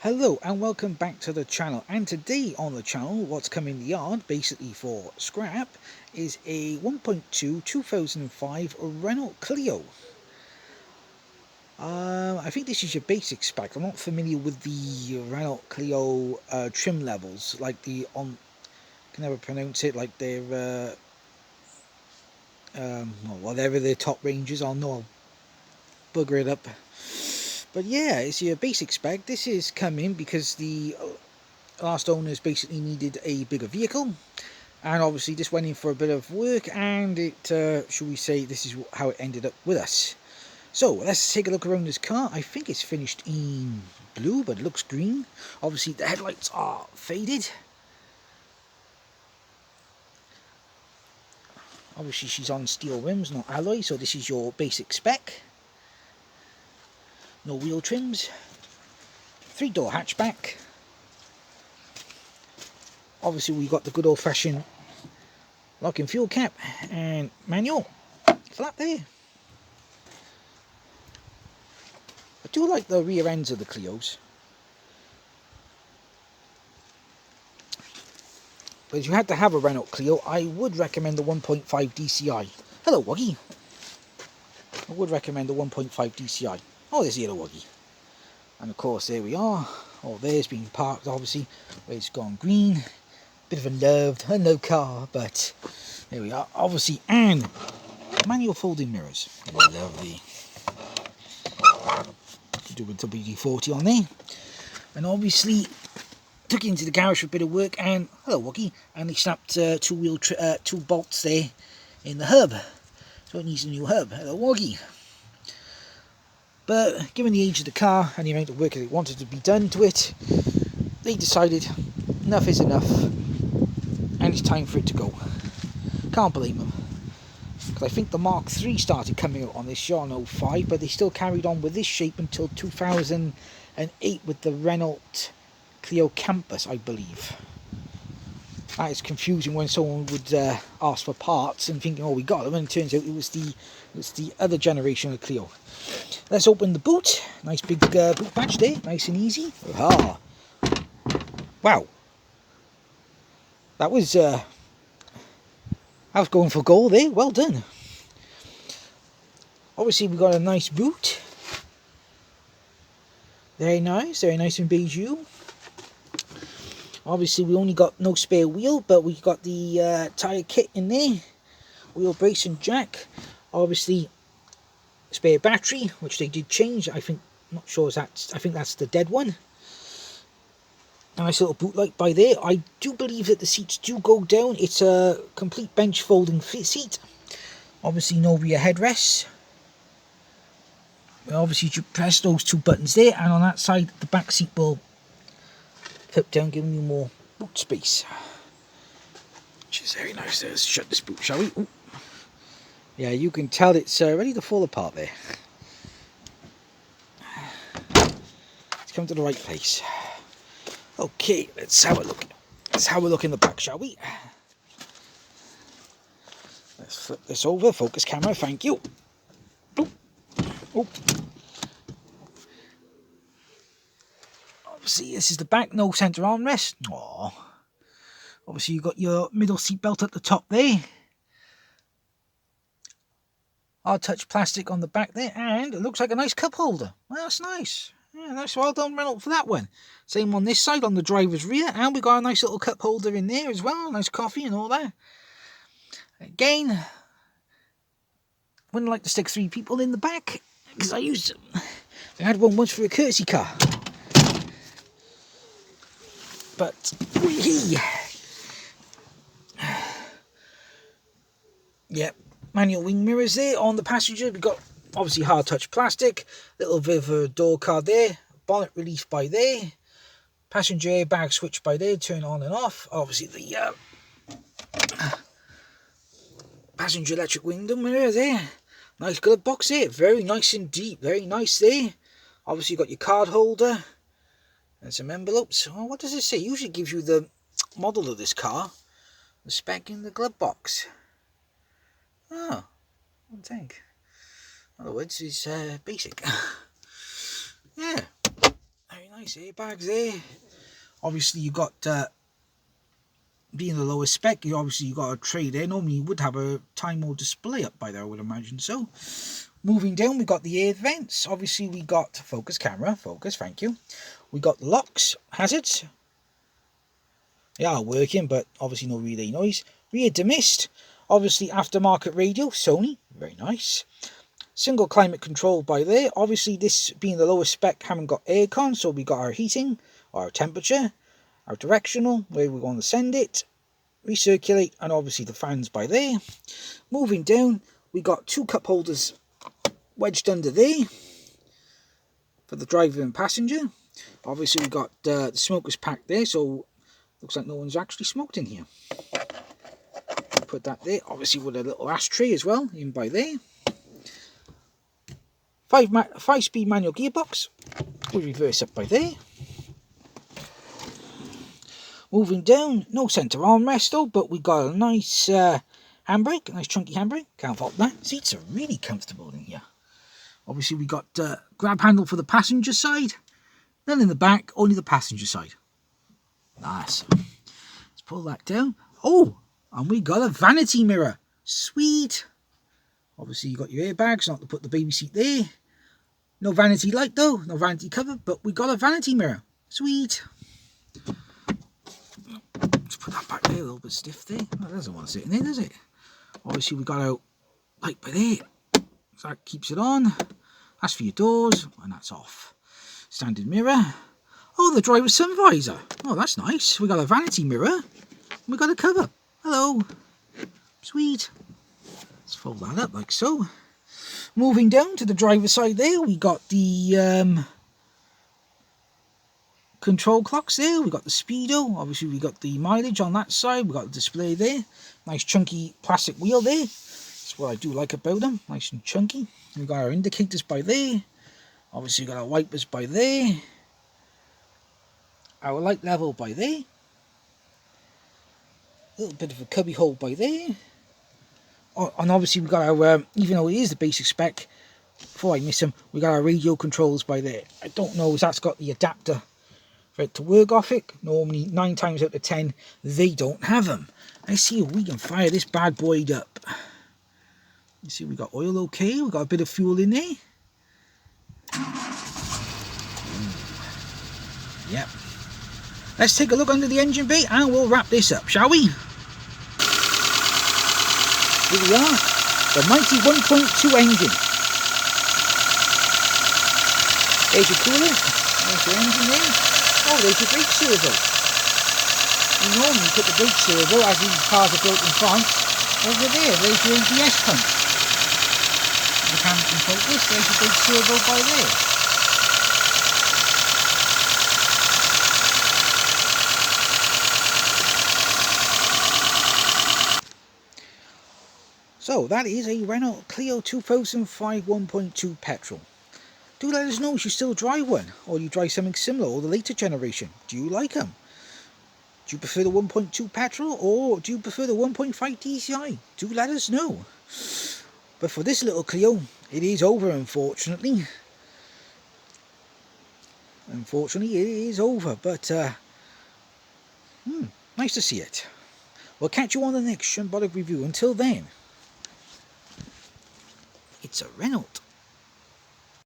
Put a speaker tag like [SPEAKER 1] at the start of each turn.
[SPEAKER 1] Hello and welcome back to the channel, and today on the channel what's come in the yard basically for scrap is a 1.2 2005 Renault Clio. I think this is your basic spec. I'm not familiar with the Renault Clio trim levels, like the can never pronounce it, like their whatever their top ranges. I'll bugger it up. But yeah, it's your basic spec. This is coming because the last owners basically needed a bigger vehicle, and obviously this went in for a bit of work, and it shall we say, this is how it ended up with us. So let's take a look around this car. I think it's finished in blue, but it looks green. Obviously the headlights are faded. Obviously she's on steel rims, not alloy, so this is your basic spec. No wheel trims. 3-door hatchback. Obviously we got the good old-fashioned locking fuel cap and manual flat there. I do like the rear ends of the Clios, but if you had to have a Renault Clio, I would recommend the 1.5 DCI. Hello Wuggy. I would recommend the 1.5 DCI. Oh, there's the other Wuggy. And of course there we are. Oh, there's been parked obviously, where it's gone green. Bit of a unloved car, but there we are obviously. And manual folding mirrors, lovely. Do a WD-40 on there, and obviously took it into the garage for a bit of work, and hello Wuggy, and they snapped two bolts there in the hub, so it needs a new hub. Hello Wuggy. But given the age of the car and the amount of work that it wanted to be done to it, they decided enough is enough and it's time for it to go. Can't blame them, because I think the Mark III started coming out on this show in 05, but they still carried on with this shape until 2008 with the Renault Clio Campus, I believe. That is confusing when someone would ask for parts and thinking, oh, we got them, and it turns out it was the other generation of Clio. Let's open the boot. Nice big boot patch there, nice and easy. Ah, wow, that was going for goal there. Well done. Obviously we got a nice boot. Very nice and beige. Obviously we only got no spare wheel, but we got the tyre kit in there. Wheel brace and jack. Obviously spare battery, which they did change. I think that's the dead one. A nice little boot light by there. I do believe that the seats do go down. It's a complete bench folding seat. Obviously no rear headrests. Obviously you press those two buttons there, and on that side the back seat will flip down, giving you more boot space, which is very nice. Let's shut this boot, shall we? Ooh. Yeah, you can tell it's ready to fall apart there. Let's come to the right place. Okay, let's have a look. Let's have a look in the back, shall we? Let's flip this over. Focus camera, thank you. Oop. Oop. Obviously, this is the back, no centre armrest. Aww. Obviously, you've got your middle seat belt at the top there. Hard touch plastic on the back there, and it looks like a nice cup holder. Well, that's nice. Yeah, nice. Well done, Renault, for that one. Same on this side, on the driver's rear, and we got a nice little cup holder in there as well. Nice coffee and all that. Again, wouldn't like to stick 3 people in the back, because I had one once for a courtesy car. But yeah, manual wing mirrors there. On the passenger, we've got obviously hard touch plastic, little bit of a door card there, bonnet release by there, passenger airbag switch by there, turn on and off. Obviously the passenger electric window mirror there. Nice glove box there, very nice and deep, very nice there. Obviously you've got your card holder and some envelopes. Oh, what does it say? It usually gives you the model of this car, the spec in the glove box. Oh, I think. In other words, it's basic. Yeah, very Nice airbags there. Obviously you got, being the lowest spec, you got a tray there. Normally you would have a time mode display up by there, I would imagine so. Moving down, we got the air vents. Obviously we got focus camera, focus, thank you. We got locks, hazards. They are working, but obviously no relay noise. Rear demist. Obviously aftermarket radio, Sony, very nice. Single climate control by there. Obviously this being the lowest spec, haven't got aircon, so we got our heating, our temperature, our directional, where we're going to send it, recirculate, and obviously the fans by there. Moving down, we got 2 cup holders wedged under there for the driver and passenger. Obviously we got the smokers pack there, so looks like no one's actually smoked in here. Put that there, obviously with a little ashtray as well in by there. 5-speed manual gearbox. We reverse up by there. Moving down, no centre armrest though, but we got a nice handbrake, a nice chunky handbrake. Can't fault that. Seats are really comfortable in here. Obviously we got grab handle for the passenger side. None in the back, only the passenger side. Nice. Let's pull that down. Oh, and we got a vanity mirror. Sweet. Obviously you got your airbags, not to put the baby seat there. No vanity light though, no vanity cover, but we got a vanity mirror. Sweet. Let's put that back there, a little bit stiff there. That doesn't want to sit in there, does it? Obviously we got our light by there. So that keeps it on. That's for your doors, and that's off. Standard mirror. Oh, the driver's sun visor. Oh, that's nice. We got a vanity mirror. We got a cover. Hello. Sweet. Let's fold that up like so. Moving down to the driver's side there, we got the control clocks there. We got the speedo. Obviously, we got the mileage on that side. We got the display there. Nice chunky plastic wheel there. That's what I do like about them. Nice and chunky. We got our indicators by there. Obviously, we got our wipers by there. Our light level by there. A little bit of a cubby hole by there. Oh, and obviously we got our, even though it is the basic spec, before I miss them, we got our radio controls by there. I don't know if that's got the adapter for it to work off it. Normally 9 times out of 10 they don't have them. Let's see if we can fire this bad boy up. You see we got oil okay, we got a bit of fuel in there. Yep. Let's take a look under the engine bay and we'll wrap this up, shall we? Here we are, the mighty 1.2 engine. There's your cooler, there's your engine there. Oh, there's your brake servo. You normally put the brake servo, as these cars are built in France, over there. There's your ABS pump. The camera can focus, there's your brake servo by there. So that is a Renault Clio 2005 1.2 petrol. Do let us know if you still drive one, or you drive something similar, or the later generation. Do you like them? Do you prefer the 1.2 petrol, or do you prefer the 1.5 DCI? Do let us know. But for this little Clio, it is over, unfortunately. Unfortunately, it is over, but nice to see it. We'll catch you on the next Shunbothered review. Until then, it's a Renault.